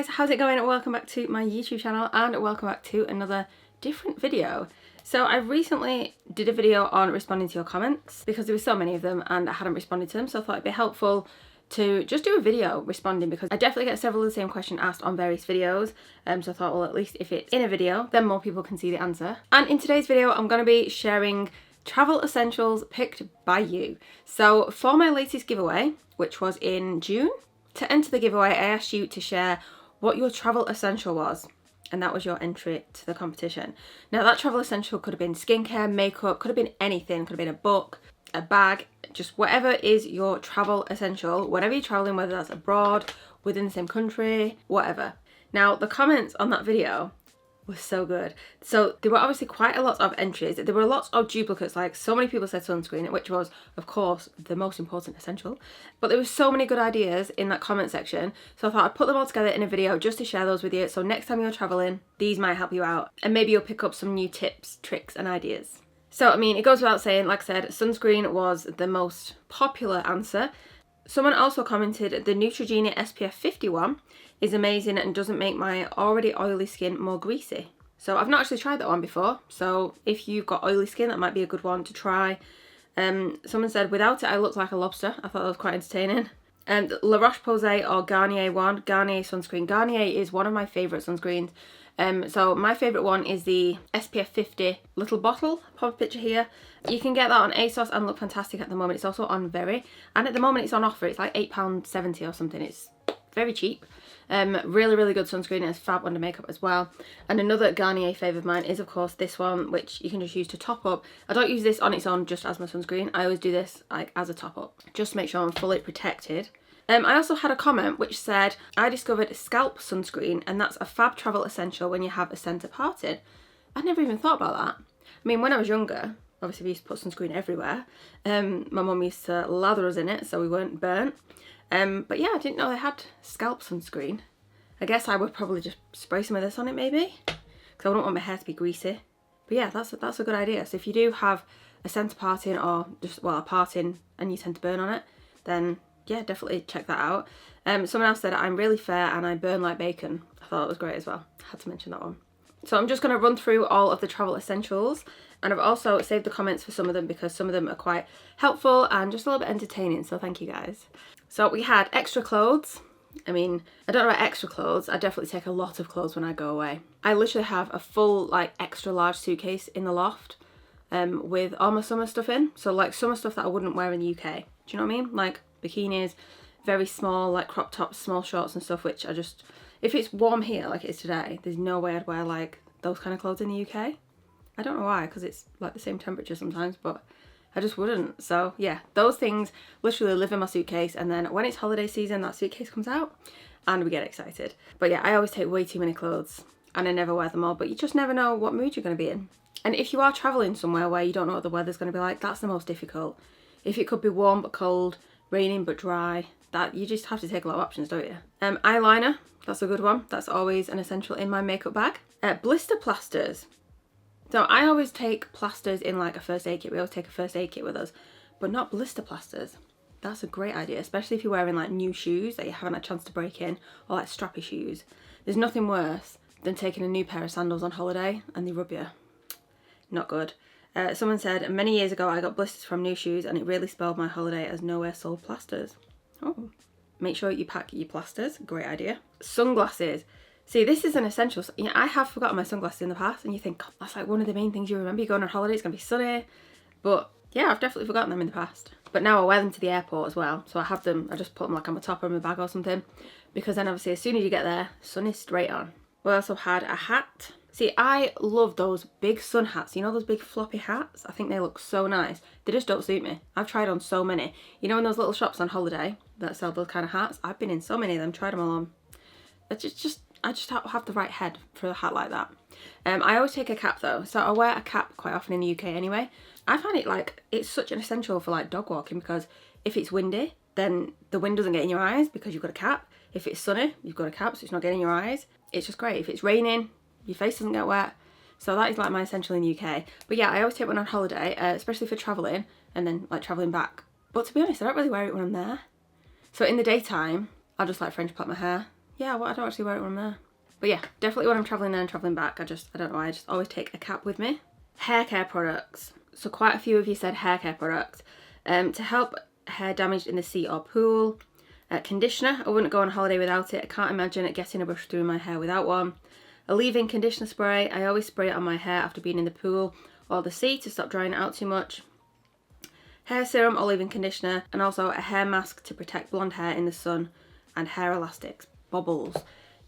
guys, how's it going? Welcome back to my YouTube channel and welcome back to another different video. So I recently did a video on responding to your comments because there were so many of them and I hadn't responded to them, so I thought it'd be helpful to just do a video responding because I definitely get several of the same questions asked on various videos, so I thought, well, at least if it's in a video then more people can see the answer. And in today's video I'm going to be sharing travel essentials picked by you. So for my latest giveaway, which was in June, to enter the giveaway I asked you to share what your travel essential was, and that was your entry to the competition. Now that travel essential could have been skincare, makeup, could have been anything, could have been a book, a bag, just whatever is your travel essential, whenever you're traveling, whether that's abroad, within the same country, whatever. Now the comments on that video was so good. So there were obviously quite a lot of entries. There were lots of duplicates, like so many people said sunscreen, which was of course the most important essential, but there were so many good ideas in that comment section, so I thought I'd put them all together in a video just to share those with you, so next time you're traveling these might help you out and maybe you'll pick up some new tips, tricks and ideas. So I mean, it goes without saying, like I said, sunscreen was the most popular answer. Someone also commented the Neutrogena SPF 51 is amazing and doesn't make my already oily skin more greasy. So I've not actually tried that one before, so if you've got oily skin that might be a good one to try. Someone said without it I look like a lobster. I thought that was quite entertaining. And La Roche-Posay or Garnier one, Garnier sunscreen. Garnier is one of my favourite sunscreens. So my favourite one is the SPF 50 little bottle. Pop a picture here. You can get that on ASOS and look fantastic at the moment. It's also on Very, and at the moment it's on offer. It's like £8.70 or something. It's very cheap. Really good sunscreen. It's fab under makeup as well. And another Garnier favourite of mine is of course this one, which you can just use to top up. I don't use this on its own just as my sunscreen. I always do this like as a top up, just to make sure I'm fully protected. I also had a comment which said, I discovered scalp sunscreen and that's a fab travel essential when you have a centre parting. I'd never even thought about that. I mean, when I was younger, obviously we used to put sunscreen everywhere. My mum used to lather us in it so we weren't burnt. But yeah, I didn't know they had scalp sunscreen. I guess I would probably just spray some of this on it maybe, because I wouldn't want my hair to be greasy. But yeah, that's a good idea. So if you do have a centre parting or just, well, a parting and you tend to burn on it, then yeah, definitely check that out. Someone else said I'm really fair and I burn like bacon. I thought that was great as well. I had to mention that one. So I'm just going to run through all of the travel essentials, and I've also saved the comments for some of them because some of them are quite helpful and just a little bit entertaining, so thank you guys. So we had extra clothes. I mean, I don't know about extra clothes. I definitely take a lot of clothes when I go away. I literally have a full like extra large suitcase in the loft with all my summer stuff in. So like summer stuff that I wouldn't wear in the UK. Do you know what I mean? Like bikinis, very small like crop tops, small shorts and stuff, which I just, if it's warm here like it is today, there's no way I'd wear like those kind of clothes in the UK. I don't know why, because it's like the same temperature sometimes, but I just wouldn't. So yeah, those things literally live in my suitcase, and then when it's holiday season that suitcase comes out and we get excited. But yeah, I always take way too many clothes and I never wear them all, but you just never know what mood you're going to be in. And if you are travelling somewhere where you don't know what the weather's going to be like, that's the most difficult. If it could be warm but cold, raining but dry, that you just have to take a lot of options, don't you? Eyeliner, that's a good one. That's always an essential in my makeup bag. Blister plasters. So I always take plasters in like a first aid kit. We always take a first aid kit with us, but not blister plasters. That's a great idea, especially if you're wearing like new shoes that you haven't had a chance to break in, or like strappy shoes. There's nothing worse than taking a new pair of sandals on holiday and they rub you. Not good. Someone said, many years ago I got blisters from new shoes and it really spoiled my holiday as nowhere sold plasters. Oh, make sure you pack your plasters. Great idea. Sunglasses. See, this is an essential. You know, I have forgotten my sunglasses in the past and you think, God, that's like one of the main things you remember. You're going on holiday, it's going to be sunny. But yeah, I've definitely forgotten them in the past. But now I wear them to the airport as well. So I have them, I just put them like on my top of my bag or something. Because then obviously as soon as you get there, sun is straight on. We also had a hat. See, I love those big sun hats. You know those big floppy hats? I think they look so nice. They just don't suit me. I've tried on so many. You know in those little shops on holiday that sell those kind of hats? I've been in so many of them, tried them all on. I just have the right head for a hat like that. I always take a cap though. So I wear a cap quite often in the UK anyway. I find it like, it's such an essential for like dog walking, because if it's windy, then the wind doesn't get in your eyes because you've got a cap. If it's sunny, you've got a cap so it's not getting in your eyes. It's just great. If it's raining, your face doesn't get wet. So that is like my essential in the UK. But yeah, I always take one on holiday, especially for travelling and then like travelling back. But to be honest, I don't really wear it when I'm there. So in the daytime, I'll just like French plait my hair, yeah, well, I don't actually wear it when I'm there. But yeah, definitely when I'm travelling there and travelling back, I don't know why, I just always take a cap with me. Hair care products. So quite a few of you said hair care products. To help hair damaged in the sea or pool. Conditioner, I wouldn't go on holiday without it. I can't imagine it getting a brush through my hair without one. A leave-in conditioner spray. I always spray it on my hair after being in the pool or the sea to stop drying it out too much. Hair serum or leave-in conditioner, and also a hair mask to protect blonde hair in the sun, and hair elastics. Bobbles.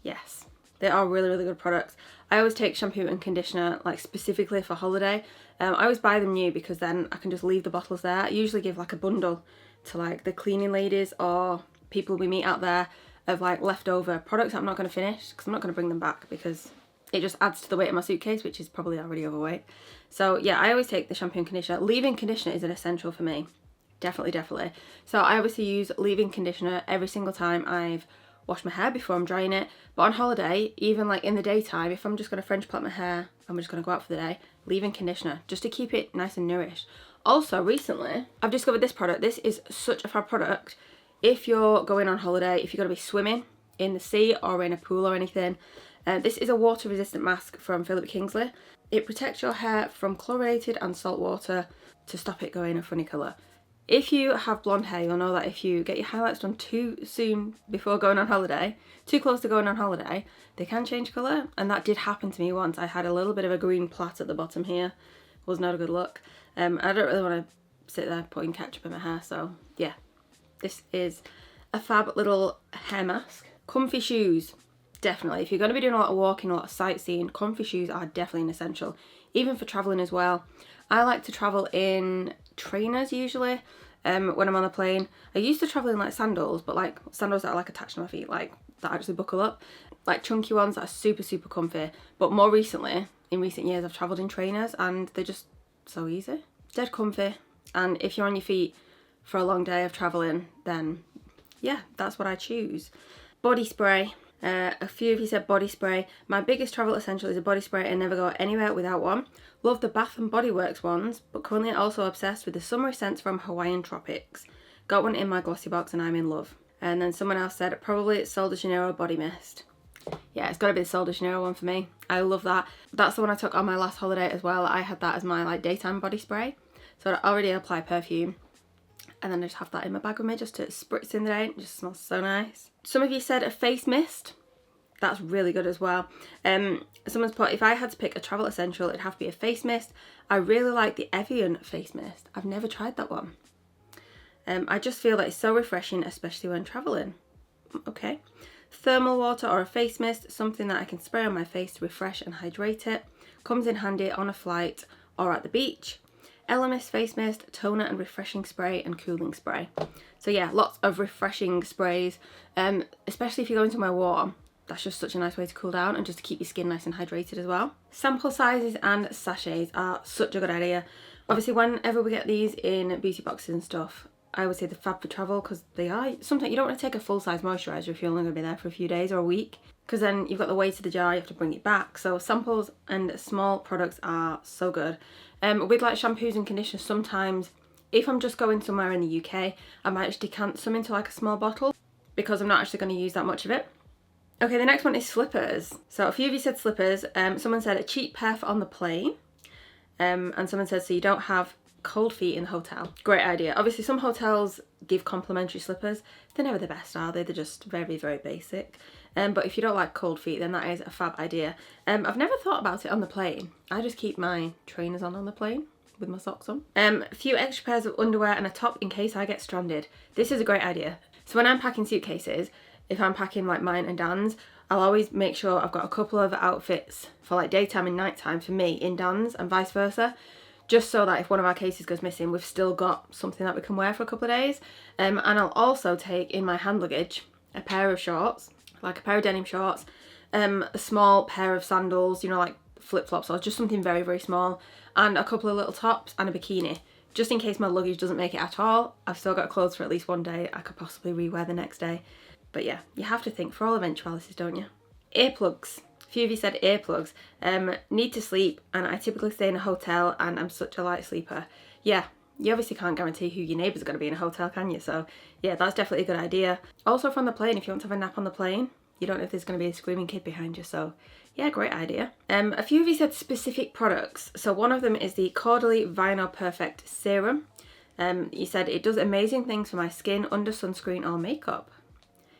Yes, they are really, really good products. I always take shampoo and conditioner like specifically for holiday. I always buy them new because then I can just leave the bottles there. I usually give like a bundle to like the cleaning ladies or people we meet out there of like leftover products that I'm not going to finish because I'm not going to bring them back because it just adds to the weight of my suitcase, which is probably already overweight. So yeah, I always take the shampoo and conditioner. Leave-in conditioner is an essential for me. Definitely, definitely. So I obviously use leave-in conditioner every single time I've washed my hair before I'm drying it. But on holiday, even like in the daytime, if I'm just going to French plait my hair and we're just going to go out for the day, leave-in conditioner just to keep it nice and nourished. Also, recently, I've discovered this product. This is such a fab product. If you're going on holiday, if you're going to be swimming in the sea or in a pool or anything, this is a water resistant mask from Philip Kingsley. It protects your hair from chlorinated and salt water to stop it going a funny colour. If you have blonde hair, you'll know that if you get your highlights done too soon before going on holiday, too close to going on holiday, they can change colour, and that did happen to me once. I had a little bit of a green plait at the bottom here. Was not a good look. I don't really want to sit there putting ketchup in my hair, so yeah. This is a fab little hair mask. Comfy shoes. Definitely. If you're going to be doing a lot of walking, a lot of sightseeing, comfy shoes are definitely an essential. Even for travelling as well. I like to travel in trainers usually when I'm on the plane. I used to travel in like sandals, but like sandals that are like attached to my feet, like that actually buckle up. Like chunky ones that are super, super comfy. But more recently, in recent years, I've travelled in trainers and they're just so easy. Dead comfy. And if you're on your feet for a long day of travelling, then yeah, that's what I choose. Body spray. A few of you said body spray. My biggest travel essential is a body spray. I never go anywhere without one. Love the Bath and Body Works ones, but currently also obsessed with the summery scents from Hawaiian Tropics. Got one in my glossy box and I'm in love. And then someone else said probably it's Sol de Janeiro body mist. Yeah, it's got to be the Sol de Janeiro one for me. I love that. That's the one I took on my last holiday as well. I had that as my like daytime body spray. So I already apply perfume. And then I just have that in my bag with me just to spritz in the day. It just smells so nice. Some of you said a face mist. That's really good as well. Someone's put, if I had to pick a travel essential, it'd have to be a face mist. I really like the Evian face mist. I've never tried that one. I just feel that it's so refreshing, especially when traveling. Okay. Thermal water or a face mist, something that I can spray on my face to refresh and hydrate it. Comes in handy on a flight or at the beach. Elemis face mist, toner and refreshing spray and cooling spray. So yeah, lots of refreshing sprays, especially if you're going somewhere warm. That's just such a nice way to cool down and just to keep your skin nice and hydrated as well. Sample sizes and sachets are such a good idea. Obviously, whenever we get these in beauty boxes and stuff, I would say they're fab for travel because they are. Sometimes you don't want to take a full-size moisturiser if you're only going to be there for a few days or a week, because then you've got the weight of the jar, you have to bring it back. So samples and small products are so good. With like shampoos and conditioners, sometimes if I'm just going somewhere in the UK, I might just decant some into like a small bottle because I'm not actually going to use that much of it. Okay, the next one is slippers. So a few of you said slippers. Someone said a cheap pair for on the plane. And someone said so you don't have cold feet in the hotel. Great idea. Obviously some hotels give complimentary slippers. They're never the best, are they? They're just very, very basic. But if you don't like cold feet, then that is a fab idea. I've never thought about it on the plane. I just keep my trainers on the plane with my socks on. A few extra pairs of underwear and a top in case I get stranded. This is a great idea. So when I'm packing suitcases, if I'm packing like mine and Dan's, I'll always make sure I've got a couple of outfits for like daytime and nighttime for me in Dan's and vice versa. Just so that if one of our cases goes missing, we've still got something that we can wear for a couple of days. And I'll also take in my hand luggage a pair of shorts, like a pair of denim shorts, a small pair of sandals, you know, like flip-flops or just something very, very small, and a couple of little tops and a bikini. Just in case my luggage doesn't make it at all, I've still got clothes for at least one day I could possibly rewear the next day. But yeah, you have to think for all eventualities, don't you? Earplugs. A few of you said earplugs. Need to sleep, and I typically stay in a hotel and I'm such a light sleeper. Yeah, you obviously can't guarantee who your neighbours are going to be in a hotel, can you? So yeah, that's definitely a good idea. Also from the plane, if you want to have a nap on the plane, You don't know if there's going to be a screaming kid behind you, so yeah, great idea. A few of you said specific products. So one of them is the Caudalie Vinyl Perfect Serum. You said it does amazing things for my skin under sunscreen or makeup.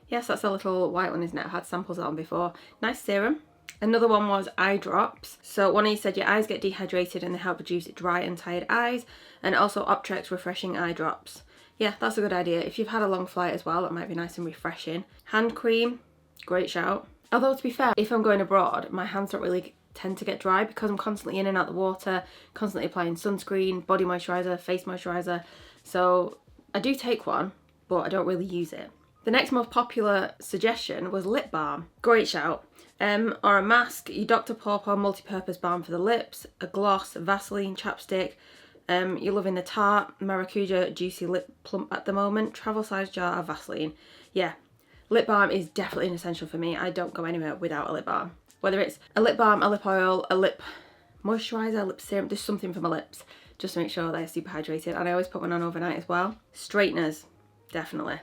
Yes, that's a little white one, isn't it? I've had samples of that one before. Nice serum. Another one was eye drops. So one of you said your eyes get dehydrated and they help reduce dry and tired eyes, and also Optrex refreshing eye drops. Yeah, that's a good idea. If you've had a long flight as well, it might be nice and refreshing. Hand cream, great shout. Although to be fair, if I'm going abroad, my hands don't really tend to get dry because I'm constantly in and out the water, constantly applying sunscreen, body moisturiser, face moisturiser. So I do take one, but I don't really use it. The next most popular suggestion was lip balm. Great shout. Or a mask, your Dr. Pawpaw multi-purpose balm for the lips, a gloss, Vaseline, chapstick. You're loving the Tarte Maracuja Juicy Lip Plump at the moment. Travel size jar of Vaseline. Yeah, lip balm is definitely an essential for me. I don't go anywhere without a lip balm. Whether it's a lip balm, a lip oil, a lip moisturiser, a lip serum, there's something for my lips just to make sure they're super hydrated. And I always put one on overnight as well. Straighteners, definitely.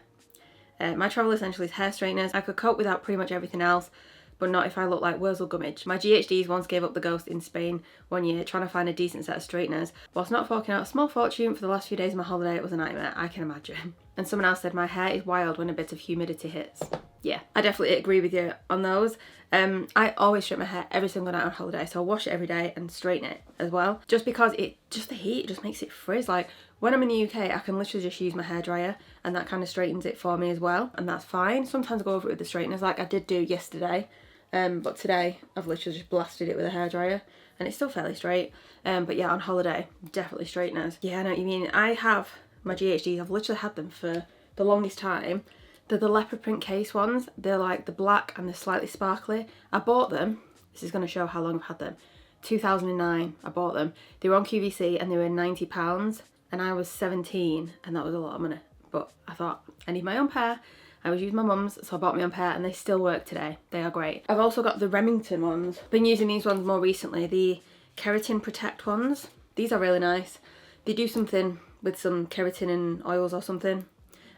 My travel essential is hair straighteners. I could cope without pretty much everything else, but not if I look like Wurzel Gummidge. My GHDs once gave up the ghost in Spain one year trying to find a decent set of straighteners. Whilst not forking out a small fortune for the last few days of my holiday, it was a nightmare, I can imagine. And someone else said my hair is wild when a bit of humidity hits. Yeah, I definitely agree with you on those. I always straighten my hair every single night on holiday, so I wash it every day and straighten it as well. Just because the heat just makes it frizz. Like when I'm in the UK, I can literally just use my hairdryer and that kind of straightens it for me as well, and that's fine. Sometimes I go over it with the straighteners like I did do yesterday, but today I've literally just blasted it with a hairdryer and it's still fairly straight. But yeah, on holiday, definitely straighteners. Yeah, I know what you mean. I have my GHDs, I've literally had them for the longest time. They're the leopard print case ones. They're like the black and the slightly sparkly. I bought them, this is going to show how long I've had them, 2009 I bought them. They were on QVC and they were £90 and I was 17 and that was a lot of money. But I thought, I need my own pair. I was using my mum's, so I bought my own pair and they still work today. They are great. I've also got the Remington ones. Been using these ones more recently, the Keratin Protect ones. These are really nice. They do something with some keratin and oils or something.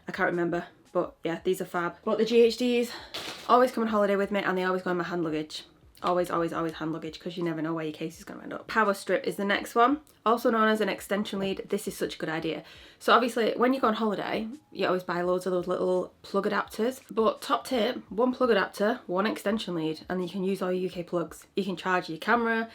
I can't remember, but yeah, these are fab. But the GHDs always come on holiday with me and they always go in my hand luggage. Always, always, always hand luggage because you never know where your case is going to end up. Power strip is the next one, also known as an extension lead. This is such a good idea. So obviously when you go on holiday, you always buy loads of those little plug adapters. But top tip, one plug adapter, one extension lead, and you can use all your UK plugs. You can charge your camera,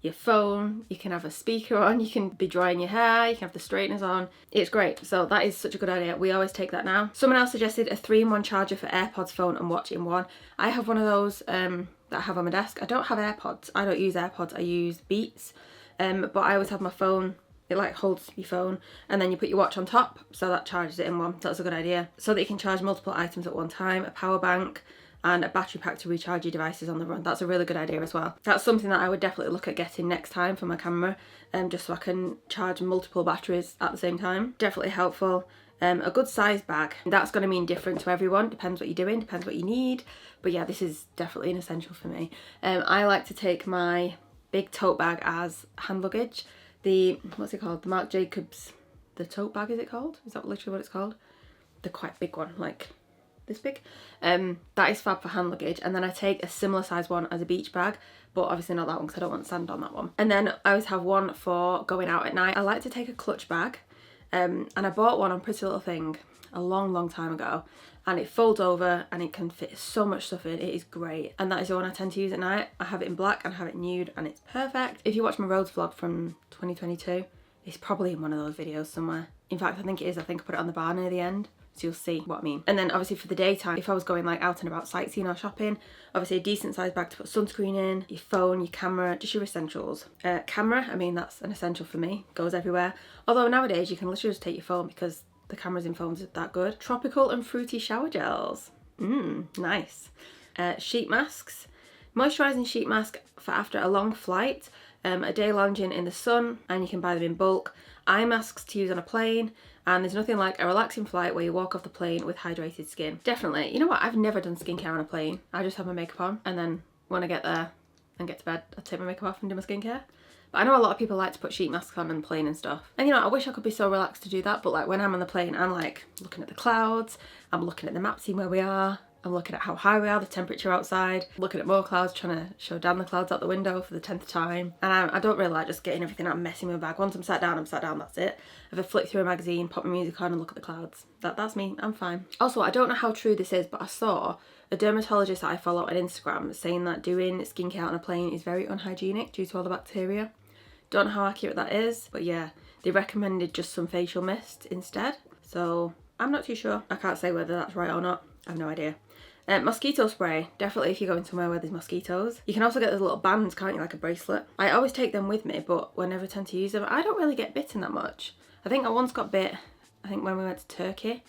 your phone, you can have a speaker on, you can be drying your hair, you can have the straighteners on. It's great. So that is such a good idea. We always take that now. Someone else suggested a 3-in-1 charger for AirPods, phone and watch in one. I have one of those that I have on my desk. I don't have AirPods. I don't use AirPods. I use Beats. But I always have my phone. It like holds your phone and then you put your watch on top, so that charges it in one. That's a good idea. So that you can charge multiple items at one time, a power bank, and a battery pack to recharge your devices on the run. That's a really good idea as well. That's something that I would definitely look at getting next time for my camera, just so I can charge multiple batteries at the same time. Definitely helpful. A good size bag. That's going to mean different to everyone. Depends what you're doing, depends what you need. But yeah, this is definitely an essential for me. I like to take my big tote bag as hand luggage. What's it called? The Marc Jacobs, the tote bag, is it called? Is that literally what it's called? The quite big one, like this big. That is fab for hand luggage. And then I take a similar size one as a beach bag, but obviously not that one because I don't want sand on that one. And then I always have one for going out at night. I like to take a clutch bag, and I bought one on Pretty Little Thing a long time ago, and it folds over and it can fit so much stuff in. It is great, and that is the one I tend to use at night. I have it in black and I have it nude and it's perfect. If you watch my roads vlog from 2022, it's probably in one of those videos somewhere. In fact, I think it is. I think I put it on the bar near the end, so you'll see what I mean. And then obviously for the daytime, if I was going like out and about sightseeing or shopping, obviously a decent sized bag to put sunscreen in, your phone, your camera, just your essentials. Camera, I mean, that's an essential for me, goes everywhere. Although nowadays you can literally just take your phone because the cameras in phones are that good. Tropical and fruity shower gels. Nice. Sheet masks. Moisturising sheet mask for after a long flight, a day lounging in the sun, and you can buy them in bulk. Eye masks to use on a plane, and there's nothing like a relaxing flight where you walk off the plane with hydrated skin. Definitely. You know what? I've never done skincare on a plane. I just have my makeup on, and then when I get there and get to bed, I take my makeup off and do my skincare. But I know a lot of people like to put sheet masks on the plane and stuff. And you know, I wish I could be so relaxed to do that, but like when I'm on the plane, I'm like looking at the clouds, I'm looking at the map, seeing where we are. I'm looking at how high we are, the temperature outside, looking at more clouds, trying to show Dan the clouds out the window for the 10th time. And I don't really like just getting everything out and messing with my bag. Once I'm sat down, that's it. If I flick through a magazine, pop my music on and look at the clouds. That's me, I'm fine. Also, I don't know how true this is, but I saw a dermatologist that I follow on Instagram saying that doing skincare on a plane is very unhygienic due to all the bacteria. Don't know how accurate that is, but yeah, they recommended just some facial mist instead. So I'm not too sure. I can't say whether that's right or not. I have no idea. Mosquito spray, definitely if you're going somewhere where there's mosquitoes. You can also get those little bands, can't you, like a bracelet. I always take them with me, but I never tend to use them. I don't really get bitten that much. I think I once got bit, I think when we went to Turkey,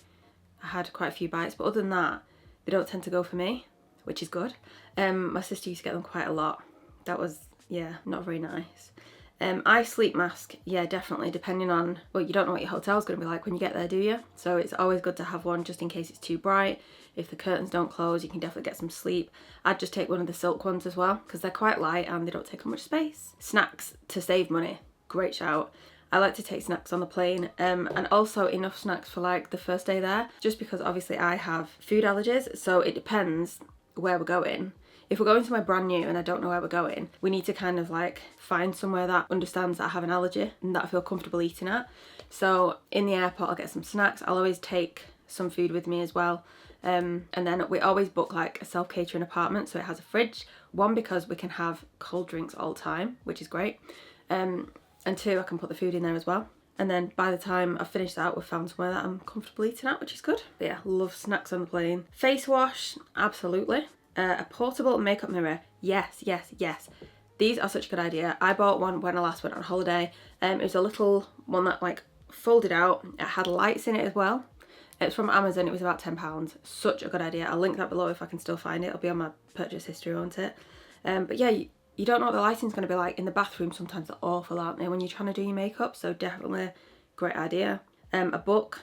I had quite a few bites, but other than that, they don't tend to go for me, which is good. My sister used to get them quite a lot. That was, yeah, not very nice. Eye sleep mask, yeah, definitely, depending on, well, you don't know what your hotel's going to be like when you get there, do you? So it's always good to have one just in case it's too bright. If the curtains don't close, you can definitely get some sleep. I'd just take one of the silk ones as well, because they're quite light and they don't take up much space. Snacks to save money, great shout. I like to take snacks on the plane, and also enough snacks for like the first day there, just because obviously I have food allergies, so it depends where we're going. If we're going somewhere brand new and I don't know where we're going, we need to kind of like find somewhere that understands that I have an allergy and that I feel comfortable eating at. So in the airport, I'll get some snacks. I'll always take some food with me as well. And then we always book like a self-catering apartment, so it has a fridge. One, because we can have cold drinks all the time, which is great. And two, I can put the food in there as well. And then by the time I've finished that, we've found somewhere that I'm comfortable eating at, which is good. But yeah, love snacks on the plane. Face wash, absolutely. A portable makeup mirror, yes, yes, yes. These are such a good idea. I bought one when I last went on holiday. It was a little one that like folded out. It had lights in it as well. It's from Amazon. It was about £10. Such a good idea. I'll link that below if I can still find it. It'll be on my purchase history, won't it? But yeah, you don't know what the lighting's going to be like in the bathroom. Sometimes they're awful, aren't they, when you're trying to do your makeup? So definitely great idea. A book,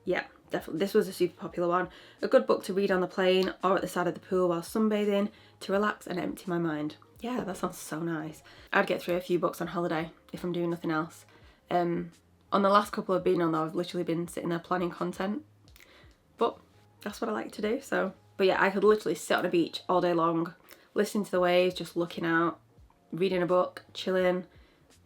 yeah. Definitely, this was a super popular one. A good book to read on the plane or at the side of the pool while sunbathing to relax and empty my mind. Yeah, that sounds so nice. I'd get through a few books on holiday if I'm doing nothing else. On the last couple I've been on though, I've literally been sitting there planning content. But that's what I like to do, so. But yeah, I could literally sit on a beach all day long, listening to the waves, just looking out, reading a book, chilling.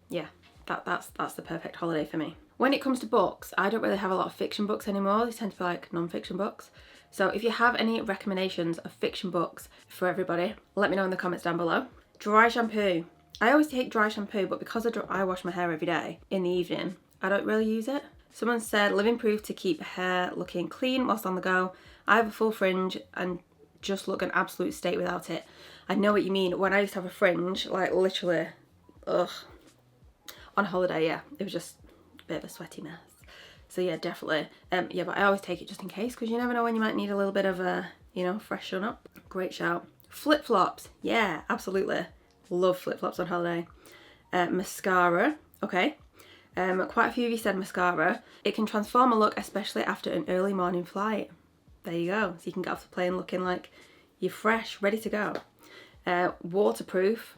Yeah, that's the perfect holiday for me. When it comes to books, I don't really have a lot of fiction books anymore. They tend to be like non-fiction books. So if you have any recommendations of fiction books for everybody, let me know in the comments down below. Dry shampoo. I always take dry shampoo, but because I wash my hair every day in the evening, I don't really use it. Someone said living proof to keep hair looking clean whilst on the go. I have a full fringe and just look an absolute state without it. I know what you mean. When I used to have a fringe, like literally, ugh. On holiday, yeah, it was just bit of a sweaty mess. So yeah, definitely. Yeah, but I always take it just in case, because you never know when you might need a little bit of a, you know, freshen up. Great shout. Flip-flops. Yeah, absolutely. Love flip-flops on holiday. Mascara. Okay. Quite a few of you said mascara. It can transform a look, especially after an early morning flight. There you go. So you can get off the plane looking like you're fresh, ready to go. Waterproof.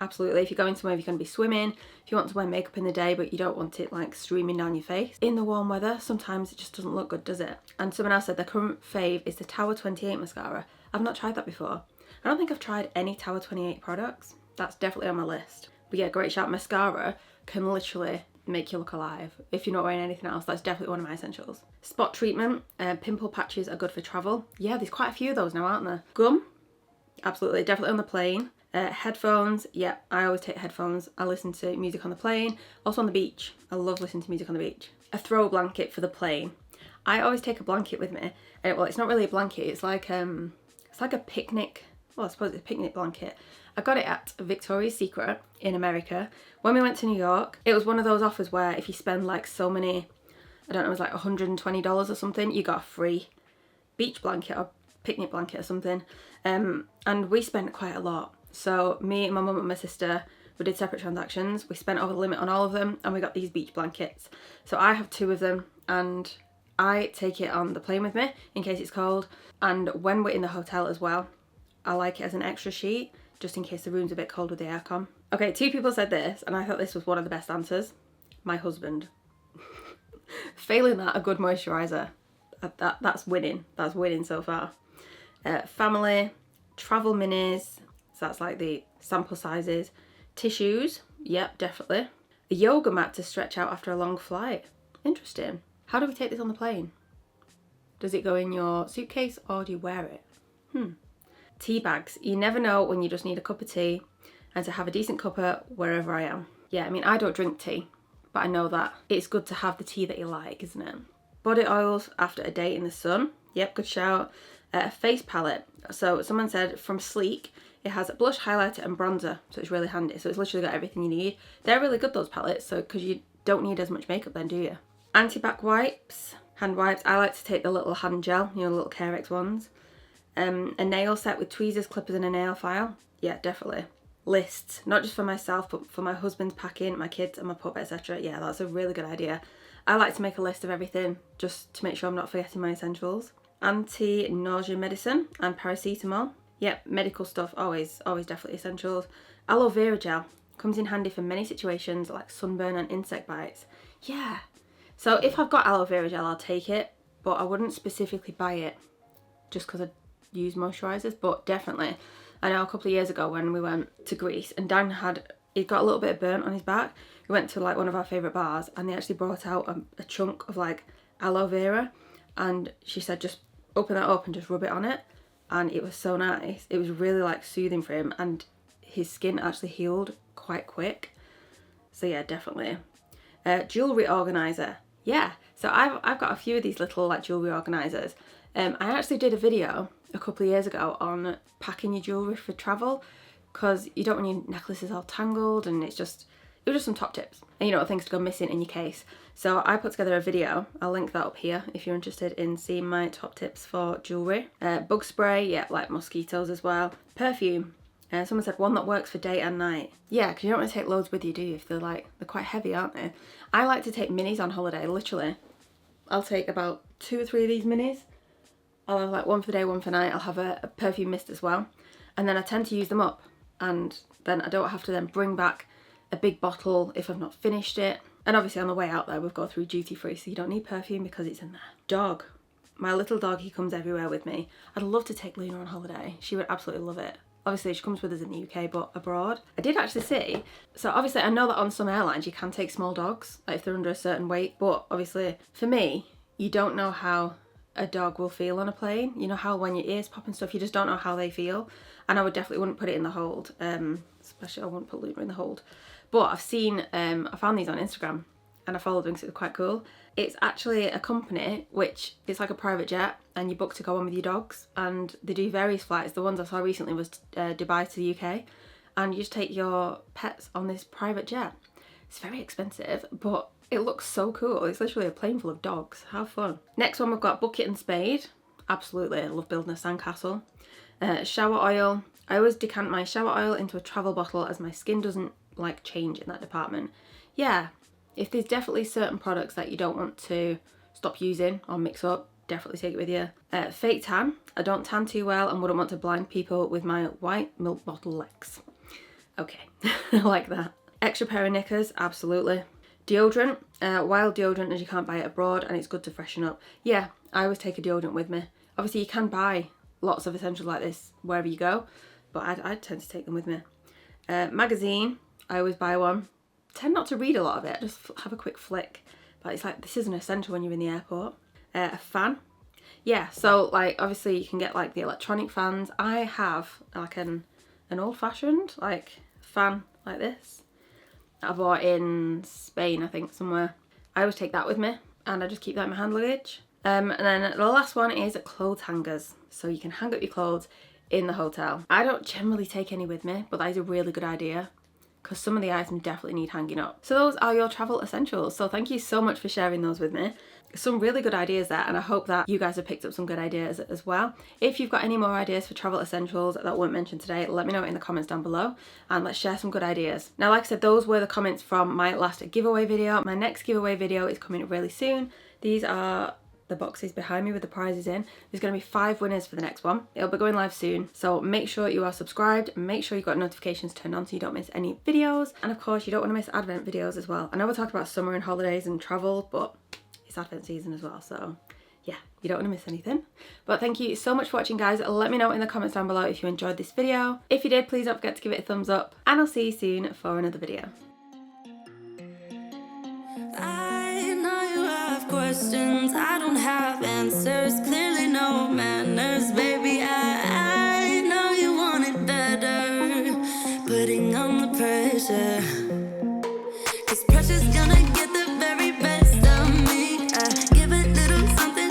Absolutely. If you're going somewhere, you're going to be swimming, if you want to wear makeup in the day but you don't want it like streaming down your face in the warm weather, sometimes it just doesn't look good, does it? And someone else said their current fave is the Tower 28 mascara. I've not tried that before. I don't think I've tried any Tower 28 products. That's definitely on my list. But yeah, great shout. Mascara can literally make you look alive. If you're not wearing anything else, that's definitely one of my essentials. Spot treatment. Pimple patches are good for travel. Yeah, there's quite a few of those now, aren't there? Gum. Absolutely. Definitely on the plane. Headphones, yeah, I always take headphones. I listen to music on the plane, also on the beach. I love listening to music on the beach. A throw blanket for the plane. I always take a blanket with me. Well, it's not really a blanket, it's like a picnic, well, I suppose it's a picnic blanket. I got it at Victoria's Secret in America. When we went to New York, it was one of those offers where if you spend like so many, I don't know, it was like $120 or something, you got a free beach blanket or picnic blanket or something. And we spent quite a lot. So me, my mum and my sister, we did separate transactions. We spent over the limit on all of them and we got these beach blankets. So I have 2 of them and I take it on the plane with me in case it's cold. And when we're in the hotel as well, I like it as an extra sheet just in case the room's a bit cold with the aircon. Okay, 2 people said this and I thought this was one of the best answers. My husband. Failing that, a good moisturiser. That's winning. That's winning so far. family, travel minis, so that's like the sample sizes, tissues, yep, definitely. A yoga mat to stretch out after a long flight. Interesting. How do we take this on the plane? Does it go in your suitcase or do you wear it? Tea bags. You never know when you just need a cup of tea and to have a decent cuppa wherever I am. Yeah, I mean, I don't drink tea, but I know that it's good to have the tea that you like, isn't it? Body oils after a day in the sun. Yep, good shout. A face palette. So someone said from Sleek, it has a blush, highlighter and bronzer, so it's really handy. So it's literally got everything you need. They're really good, those palettes, so because you don't need as much makeup then, do you? Anti-bac wipes, hand wipes. I like to take the little hand gel, you know, the little Carex ones. A nail set with tweezers, clippers and a nail file. Yeah, definitely. Lists, not just for myself, but for my husband's packing, my kids and my pup, etc. Yeah, that's a really good idea. I like to make a list of everything just to make sure I'm not forgetting my essentials. Anti-nausea medicine and paracetamol. Yep, medical stuff, always definitely essentials. Aloe vera gel comes in handy for many situations like sunburn and insect bites. Yeah, so if I've got aloe vera gel, I'll take it, but I wouldn't specifically buy it just because I use moisturisers, but definitely. I know a couple of years ago when we went to Greece and Dan he'd got a little bit of burnt on his back. We went to like one of our favourite bars and they actually brought out a chunk of like aloe vera, and she said just open that up and just rub it on it, and it was so nice. It was really like soothing for him and his skin actually healed quite quick. So yeah, definitely. Jewellery organiser. Yeah, so I've got a few of these little like jewellery organisers. I actually did a video a couple of years ago on packing your jewellery for travel, because you don't want your necklaces all tangled, and it was just some top tips and you know what things to go missing in your case. So I put together a video, I'll link that up here if you're interested in seeing my top tips for jewellery. Bug spray, yeah, like mosquitoes as well. Perfume, someone said one that works for day and night. Yeah, because you don't want to take loads with you, do you? If they're quite heavy, aren't they? I like to take minis on holiday, literally. I'll take about 2 or 3 of these minis. I'll have like one for day, one for night. I'll have a perfume mist as well. And then I tend to use them up, and then I don't have to then bring back a big bottle if I've not finished it. And obviously on the way out there we've got through duty free, so you don't need perfume because it's in there. Dog. My little dog, he comes everywhere with me. I'd love to take Luna on holiday. She would absolutely love it. Obviously she comes with us in the UK, but abroad. I did actually see, so obviously I know that on some airlines you can take small dogs, like if they're under a certain weight, but obviously for me, you don't know how a dog will feel on a plane. You know how when your ears pop and stuff, you just don't know how they feel. And I would definitely wouldn't put it in the hold, especially I wouldn't put Luna in the hold. But I've seen, I found these on Instagram and I followed them because it was quite cool. It's actually a company which it's like a private jet, and you book to go on with your dogs, and they do various flights. The ones I saw recently was Dubai to the UK, and you just take your pets on this private jet. It's very expensive, but it looks so cool. It's literally a plane full of dogs. How fun. Next one, we've got bucket and spade. Absolutely, I love building a sandcastle. Shower oil. I always decant my shower oil into a travel bottle as my skin doesn't like change in that department. Yeah, if there's definitely certain products that you don't want to stop using or mix up, definitely take it with you. Fake tan. I don't tan too well and wouldn't want to blind people with my white milk bottle legs. Okay, I like that. Extra pair of knickers, absolutely. Deodorant, wild deodorant as you can't buy it abroad, and it's good to freshen up. Yeah, I always take a deodorant with me. Obviously you can buy lots of essentials like this wherever you go, but I tend to take them with me. Magazine, I always buy one. Tend not to read a lot of it, just have a quick flick. But it's like, this is an essential when you're in the airport. A fan. Yeah, so like obviously you can get like the electronic fans. I have like an old-fashioned like fan like this. I bought in Spain, I think, somewhere. I always take that with me, and I just keep that in my hand luggage. And then the last one is clothes hangers. So you can hang up your clothes in the hotel. I don't generally take any with me, but that is a really good idea, because some of the items definitely need hanging up. So those are your travel essentials. So thank you so much for sharing those with me. Some really good ideas there, and I hope that you guys have picked up some good ideas as well. If you've got any more ideas for travel essentials that I won't mention today, let me know in the comments down below, and let's share some good ideas. Now, like I said, those were the comments from my last giveaway video. My next giveaway video is coming really soon. These are the boxes behind me with the prizes in. There's going to be 5 winners for the next one. It'll be going live soon, so make sure you are subscribed, make sure you've got notifications turned on so you don't miss any videos, and of course you don't want to miss advent videos as well. I know we're talking about summer and holidays and travel, but it's advent season as well, so yeah, you don't want to miss anything. But thank you so much for watching, guys. Let me know in the comments down below if you enjoyed this video. If you did, please don't forget to give it a thumbs up, and I'll see you soon for another video. I know you have questions, I don't have answers, clearly no manners, baby. I know you want it better, putting on the pressure.